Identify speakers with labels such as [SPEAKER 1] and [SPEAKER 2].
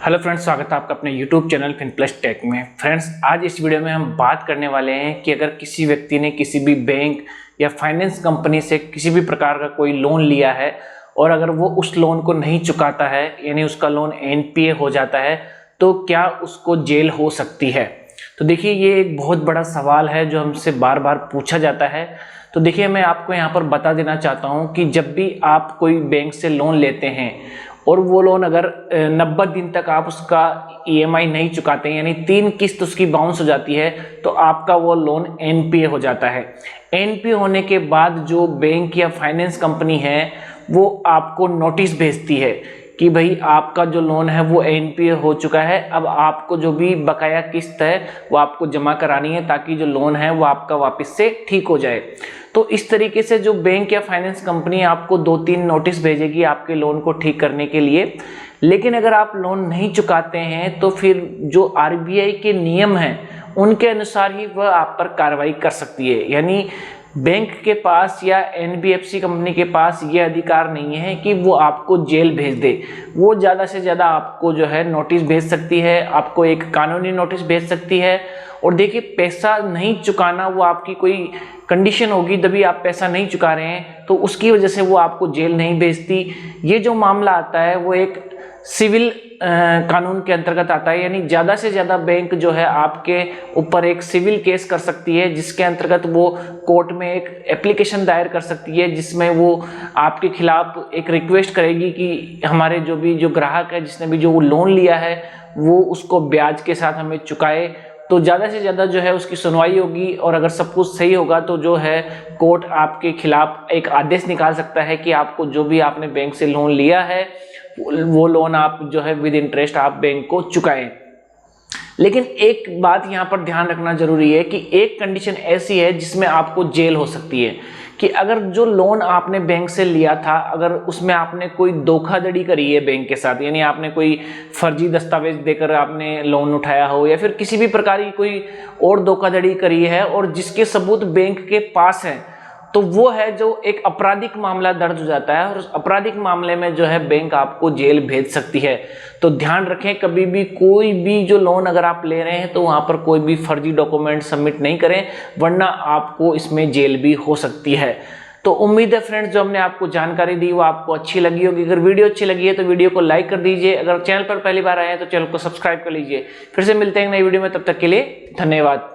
[SPEAKER 1] Hello friends, स्वागत है आपका अपने यूट्यूब चैनल फिनप्लस टेक में। फ्रेंड्स, आज इस वीडियो में हम बात करने वाले हैं कि अगर किसी व्यक्ति ने किसी भी बैंक या फाइनेंस कंपनी से किसी भी प्रकार का कोई लोन लिया है और अगर वो उस लोन को नहीं चुकाता है, यानी उसका लोन एनपीए हो जाता है, तो क्या उसको जेल हो सकती है। तो देखिए, ये एक बहुत बड़ा सवाल है जो हमसे बार बार पूछा जाता है। तो देखिए, मैं आपको यहाँ पर बता देना चाहता हूँ कि जब भी आप कोई बैंक से लोन लेते हैं और वो लोन अगर 90 दिन तक आप उसका ईएमआई नहीं चुकाते हैं, यानी 3 किस्त उसकी बाउंस हो जाती है, तो आपका वो लोन एनपीए हो जाता है। एनपीए होने के बाद जो बैंक या फाइनेंस कंपनी है वो आपको नोटिस भेजती है कि भाई आपका जो लोन है वो एनपीए हो चुका है, अब आपको जो भी बकाया किस्त है वो आपको जमा करानी है ताकि जो लोन है वो आपका वापस से ठीक हो जाए। तो इस तरीके से जो बैंक या फाइनेंस कंपनी आपको 2-3 नोटिस भेजेगी आपके लोन को ठीक करने के लिए। लेकिन अगर आप लोन नहीं चुकाते हैं तो फिर जो आरबीआई के नियम हैं उनके अनुसार ही वह आप पर कार्रवाई कर सकती है। यानी बैंक के पास या एनबीएफसी कंपनी के पास ये अधिकार नहीं है कि वो आपको जेल भेज दे। वो ज़्यादा से ज़्यादा आपको जो है नोटिस भेज सकती है, आपको एक कानूनी नोटिस भेज सकती है। और देखिए, पैसा नहीं चुकाना वो आपकी कोई कंडीशन होगी, तभी आप पैसा नहीं चुका रहे हैं तो उसकी वजह से वो आपको जेल नहीं भेजती। ये जो मामला आता है वो एक सिविल कानून के अंतर्गत आता है, यानी ज़्यादा से ज़्यादा बैंक जो है आपके ऊपर एक सिविल केस कर सकती है, जिसके अंतर्गत वो कोर्ट में एक एप्लीकेशन दायर कर सकती है जिसमें वो आपके खिलाफ एक रिक्वेस्ट करेगी कि हमारे जो ग्राहक है जिसने भी जो लोन लिया है वो उसको ब्याज के साथ हमें चुकाए। तो ज़्यादा से ज़्यादा जो है उसकी सुनवाई होगी और अगर सब कुछ सही होगा तो जो है कोर्ट आपके खिलाफ एक आदेश निकाल सकता है कि आपको जो भी आपने बैंक से लोन लिया है वो लोन आप जो है विद इंटरेस्ट आप बैंक को चुकाएं। लेकिन एक बात यहाँ पर ध्यान रखना जरूरी है कि एक कंडीशन ऐसी है जिसमें आपको जेल हो सकती है कि अगर जो लोन आपने बैंक से लिया था अगर उसमें आपने कोई धोखाधड़ी करी है बैंक के साथ, यानी आपने कोई फर्जी दस्तावेज देकर आपने लोन उठाया हो या फिर किसी भी प्रकार की कोई और धोखाधड़ी करी है और जिसके सबूत बैंक के पास है, तो वो है जो एक आपराधिक मामला दर्ज हो जाता है और उस आपराधिक मामले में जो है बैंक आपको जेल भेज सकती है। तो ध्यान रखें, कभी भी कोई भी जो लोन अगर आप ले रहे हैं तो वहाँ पर कोई भी फर्जी डॉक्यूमेंट सबमिट नहीं करें, वरना आपको इसमें जेल भी हो सकती है। तो उम्मीद है फ्रेंड्स, जो हमने आपको जानकारी दी वो आपको अच्छी लगी होगी। अगर वीडियो अच्छी लगी है तो वीडियो को लाइक कर दीजिए। अगर चैनल पर पहली बार आए हैं तो चैनल को सब्सक्राइब कर लीजिए। फिर से मिलते हैं नई वीडियो में, तब तक के लिए धन्यवाद।